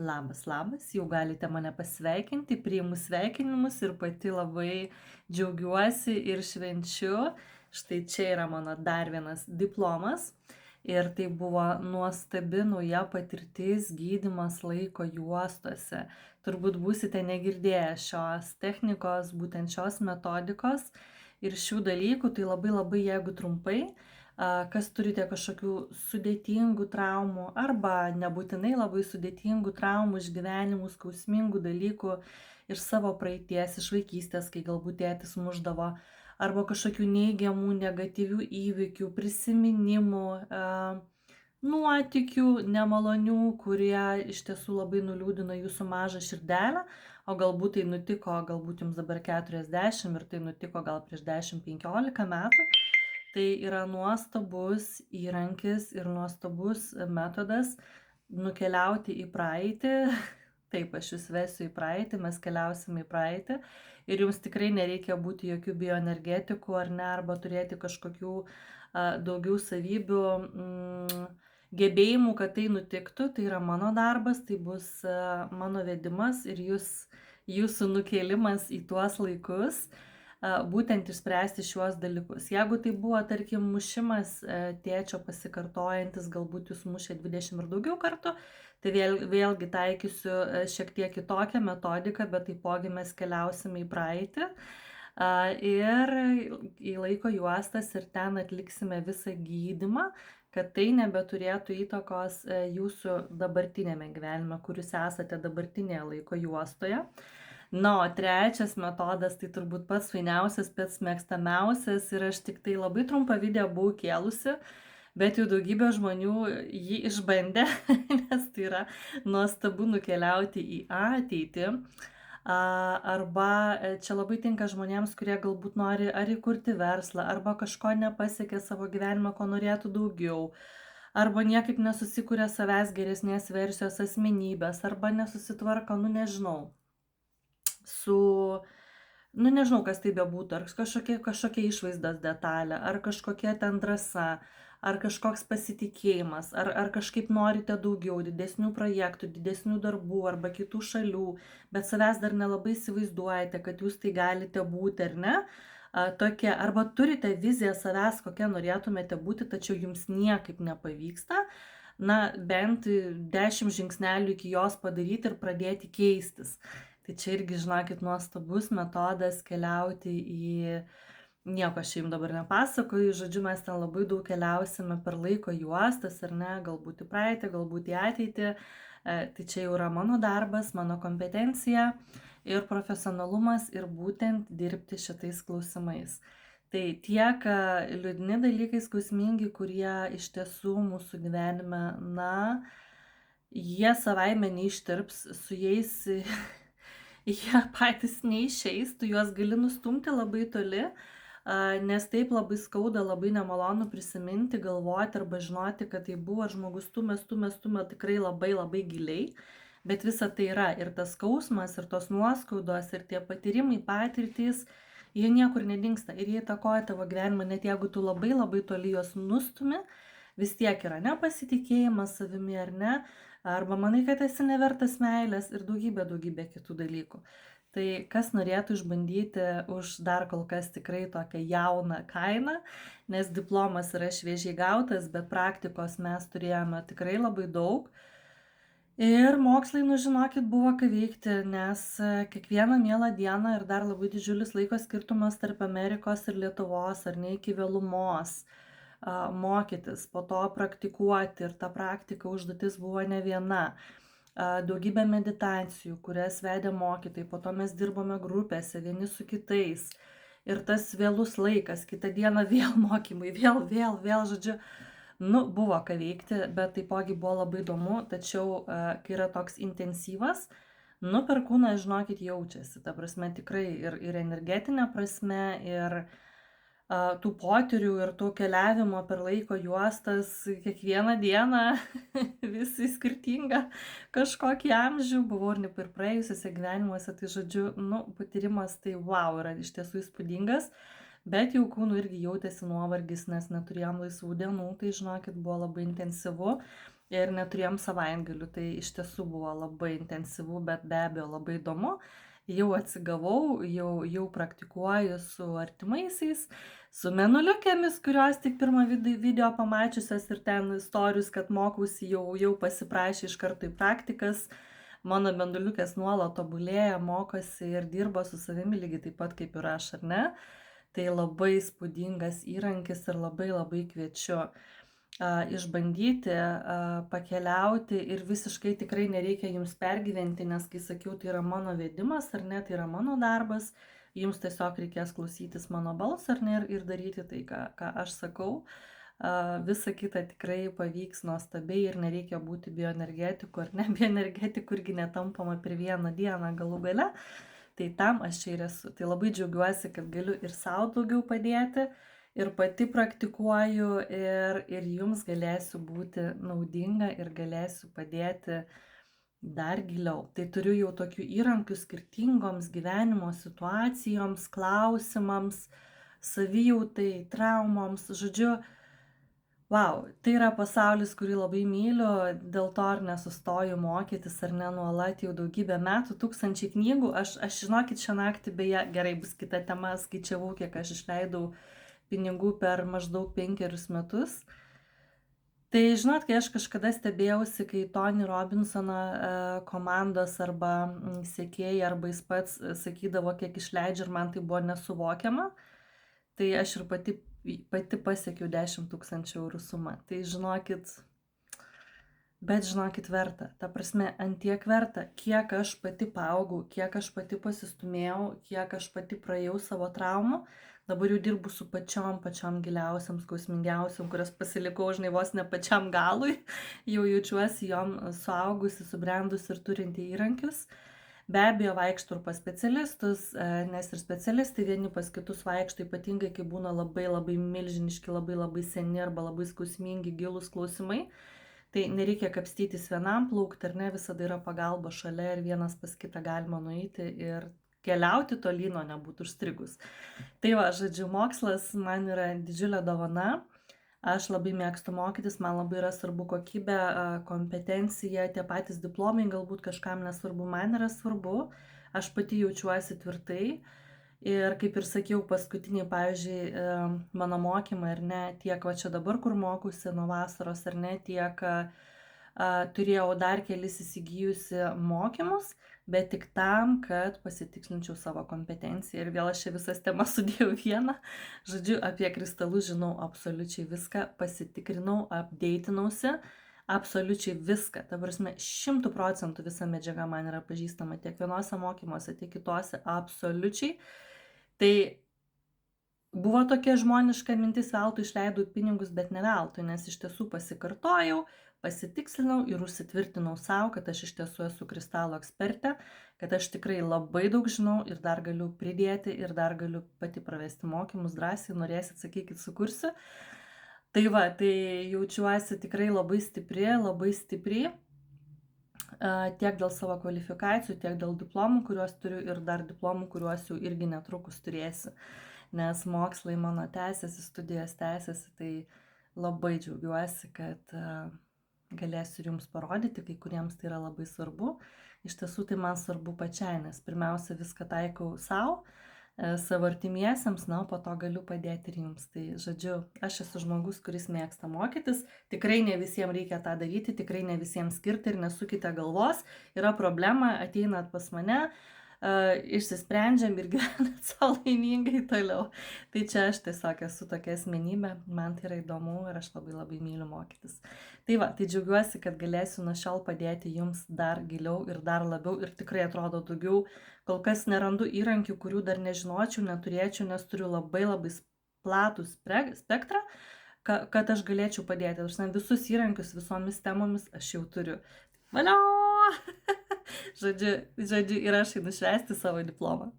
Labas, labas, jau galite mane pasveikinti, priimu sveikinimus ir pati labai džiaugiuosi ir švenčiu. Štai čia yra mano dar vienas diplomas ir tai buvo nuostabi nauja patirtis gydymas laiko juostose. Turbūt būsite negirdėję šios technikos, būtent šios metodikos ir šių dalykų, tai labai jeigu trumpai, kas turite kažkokių sudėtingų traumų arba nebūtinai labai sudėtingų traumų, išgyvenimų, skausmingų dalykų iš savo praeities, iš vaikystės, kai galbūt tėtis mušdavo, arba kažkokių neigiamų, negatyvių įvykių, prisiminimų, nuotykių nemalonių, kurie iš tiesų labai nuliūdino jūsų mažą širdelę, o galbūt tai nutiko, galbūt jums dabar 40 ir tai nutiko gal prieš 10-15 metų. Tai yra nuostabus įrankis ir nuostabus metodas nukeliauti į praeitį. Taip, aš jūs vesiu į praeitį, mes keliausime į praeitį ir jums tikrai nereikia būti jokių bioenergetikų ar ne, arba turėti kažkokių daugiau savybių, gebėjimų, kad tai nutiktų. Tai yra mano darbas, tai bus mano vedimas ir jūsų nukėlimas į tuos laikus, būtent išspręsti šiuos dalykus. Jeigu tai buvo, tarkim, mušimas tėčio pasikartojantis, galbūt jūs mušė 20 ir daugiau kartų, tai vėlgi taikysiu šiek tiek kitokią metodiką, bet taipogi mes keliausime į praeitį ir į laiko juostas ir ten atliksime visą gydymą, kad tai nebeturėtų įtakos jūsų dabartinėme gyvenime, kur jūs esate dabartinėje laiko juostoje. Na, o trečias metodas, tai turbūt pats fainiausias, pats mėgstamiausias ir aš tik tai labai trumpą video buvau kėlusi, bet jau daugybė žmonių jį išbandė, nes tai yra nuostabu nukeliauti į ateitį. Arba čia labai tinka žmonėms, kurie galbūt nori ar įkurti verslą, arba kažko nepasiekė savo gyvenimą, ko norėtų daugiau, arba niekaip nesusikūrė savęs geresnės versijos asmenybės, arba nesusitvarko, nežinau, nežinau, kas tai bebūtų, ar kažkokia išvaizdos detalė, ar kažkokia ten drąsa, ar kažkoks pasitikėjimas, ar kažkaip norite daugiau, didesnių projektų, didesnių darbų arba kitų šalių, bet savęs dar nelabai įsivaizduojate, kad jūs tai galite būti, ar ne? Tokia, arba turite viziją savęs, kokia norėtumėte būti, tačiau jums niekaip nepavyksta, bent 10 žingsnelių iki jos padaryti ir pradėti keistis. Tai čia irgi, žinokit, nuostabus metodas keliauti į... Nieko aš jums dabar nepasakoju, žodžiu, mes ten labai daug keliausime per laiko juostas, ar ne, galbūt į praeitį, galbūt į ateitį. Tai čia jau yra mano darbas, mano kompetencija ir profesionalumas ir būtent dirbti šitais klausimais. Tai tiek liūdni dalykai, skausmingi, kurie iš tiesų mūsų gyvenime, jie savaime neištirps, su jais jie patys neišeis, tu juos gali nustumti labai toli, nes taip labai skauda, labai nemalonu prisiminti, galvoti arba žinoti, kad tai buvo, žmogus stumia tikrai labai giliai, bet visa tai yra ir tas skausmas, ir tos nuoskaudos, ir tie patyrimai, patirtys, jie niekur nedingsta ir jie įtakoja tavo gyvenimą, net jeigu tu labai toli juos nustumi, vis tiek yra nepasitikėjimas savimi ar ne, arba manai, kad esi nevertas meilės ir daugybė kitų dalykų. Tai kas norėtų išbandyti už dar kol kas tikrai tokią jauną kainą, nes diplomas yra šviežiai gautas, bet praktikos mes turėjome tikrai labai daug. Ir mokslai, žinokit, buvo ką veikti, nes kiekvieną mielą dieną ir dar labai didžiulis laiko skirtumas tarp Amerikos ir Lietuvos, ar ne iki vėlumos mokytis, po to praktikuoti ir ta praktika užduotis buvo ne viena. Daugybė meditacijų, kurias vedė mokytojai, po to mes dirbome grupėse vieni su kitais ir tas vėlus laikas, kitą dieną vėl mokymai, vėl, žodžiu, buvo ką veikti, bet taipogi buvo labai įdomu, tačiau kai yra toks intensyvas, per kūną, žinokit, jaučiasi, ta prasme tikrai ir energetinė prasme, ir tų potyrių ir tų keliavimo per laiko juostas kiekvieną dieną visi skirtingą kažkokį amžių, buvau ir praėjusiuose gyvenimuose, tai žodžiu, patyrimas tai wow, yra iš tiesų įspūdingas, bet jau kūnų irgi jautėsi nuovargis, nes neturėjom laisvų dienų, tai žinokit, buvo labai intensyvu ir neturėjom savaitgalių, tai iš tiesų buvo labai intensyvu, bet be abejo labai įdomu. Jau atsigavau, jau praktikuoju su artimaisiais, su mėnuliukėmis, kurios tik pirmą video pamačiusios ir ten istorijus, kad mokausi, jau pasiprašė iš karto į praktikas. Mano mėnuliukės nuolat tobulėja, mokosi ir dirba su savimi lygiai taip pat kaip ir aš, ar ne? Tai labai įspūdingas įrankis ir labai kviečiu išbandyti, pakeliauti ir visiškai tikrai nereikia jums pergyventi, nes kai sakiau, tai yra mano vedimas, ar ne, tai yra mano darbas, jums tiesiog reikės klausytis mano balsą, ar ne, ir daryti tai, ką aš sakau. Visa kita tikrai pavyks nuostabiai ir nereikia būti bioenergetiku, ar ne, bioenergetiku irgi netampama per vieną dieną galų gale. Tai tam aš čia ir esu. Tai labai džiaugiuosi, kad galiu ir savo daugiau padėti, ir pati praktikuoju, ir jums galėsiu būti naudinga ir galėsiu padėti dar giliau. Tai turiu jau tokių įrankių skirtingoms gyvenimo situacijoms, klausimams, savijautai, traumoms, žodžiu, vau, tai yra pasaulis, kurį labai myliu, dėl to ar nesustoju mokytis, ar ne, nuolat jau daugybę metų, 1000 knygų. Aš žinokit, šią naktį, beje, gerai bus kita tema, skaičiavau, kiek aš išleidau pinigų per maždaug 5 metus. Tai žinot, kai aš kažkada stebėjausi, kai Tony Robinsono komandos arba sekėjai, arba jis pats sakydavo, kiek išleidžia ir man tai buvo nesuvokiama, tai aš ir pati pasiekiau 10 000 eurų sumą. Tai žinokit, bet žinokit verta. Ta prasme, antiek verta, kiek aš pati paaugau, kiek aš pati pasistumėjau, kiek aš pati praėjau savo traumų. Dabar jau dirbu su pačiom giliausiam, skausmingiausiam, kurias pasilikau, žinai, vos ne pačiam galui. Jau jaučiuosi jom suaugusi, subrendusi ir turinti įrankius. Be abejo, vaikštų ir pas specialistus, nes ir specialistai vieni pas kitus vaikšto, ypatingai, kai būna labai milžiniški, labai seni arba labai skausmingi, gilūs klausimai. Tai nereikia kapstytis vienam plaukti, ar ne, visada yra pagalba šalia ir vienas pas kitą galima nueiti ir keliauti tolyn, o nebūtų užstrigus. Tai va, žodžiu, mokslas man yra didžiulė dovana. Aš labai mėgstu mokytis, man labai yra svarbu kokybė, kompetencija, tie patys diplomai, galbūt kažkam nesvarbu, man yra svarbu, aš pati jaučiuosi tvirtai ir kaip ir sakiau, paskutiniai, pavyzdžiui, mano mokymai, ar ne, tiek va čia dabar, kur mokusi nuo vasaros, ar ne, tiek turėjau dar kelis įsigijusi mokymus, bet tik tam, kad pasitikslinčiau savo kompetenciją. Ir vėl aš čia visas temas sudėjau vieną. Žodžiu, apie kristalus žinau absoliučiai viską, pasitikrinau, updatinausi, absoliučiai viską. Ta prasme, 100% visa medžiaga man yra pažįstama tiek vienose mokymuose, tiek kitose, absoliučiai. Tai buvo tokia žmoniška mintis, veltui išleidau pinigus, bet ne veltui, nes iš tiesų pasikartojau, pasitikslinau ir užsitvirtinau savo, kad aš iš tiesų esu kristalų ekspertė, kad aš tikrai labai daug žinau ir dar galiu pridėti ir dar galiu pati pravesti mokymus, drąsiai norėsit, sakykit, sukursiu. Tai va, tai jaučiuosi tikrai labai stipri, tiek dėl savo kvalifikacijų, tiek dėl diplomų, kuriuos turiu ir dar diplomų, kuriuos jau irgi netrukus turėsiu. Nes mokslai mano tęsiasi, studijos tęsiasi, tai labai džiaugiuosi, kad galėsiu ir jums parodyti, kai kuriems tai yra labai svarbu. Iš tiesų tai man svarbu pačiai, nes pirmiausia viską taikau savo, savo artimiesiems, na, po to galiu padėti ir jums. Tai, žodžiu, aš esu žmogus, kuris mėgsta mokytis, tikrai ne visiems reikia tą daryti, tikrai ne visiems skirti ir nesukite galvos, yra problema, ateinat pas mane, išsisprendžiam ir gyvenat savo laimingai toliau. Tai čia aš tiesiog esu tokia asmenybė, man tai yra įdomu ir aš labai myliu mokytis. Tai va, tai džiaugiuosi, kad galėsiu nuo šiol padėti jums dar giliau ir dar labiau ir tikrai atrodo daugiau. Kol kas nerandu įrankių, kurių dar nežinočiau, neturėčiau, nes turiu labai platų spektrą, kad aš galėčiau padėti. Visus įrankius visomis temomis aš jau turiu. Valio! Žodžiu, ir aš einu švęsti savo diplomą.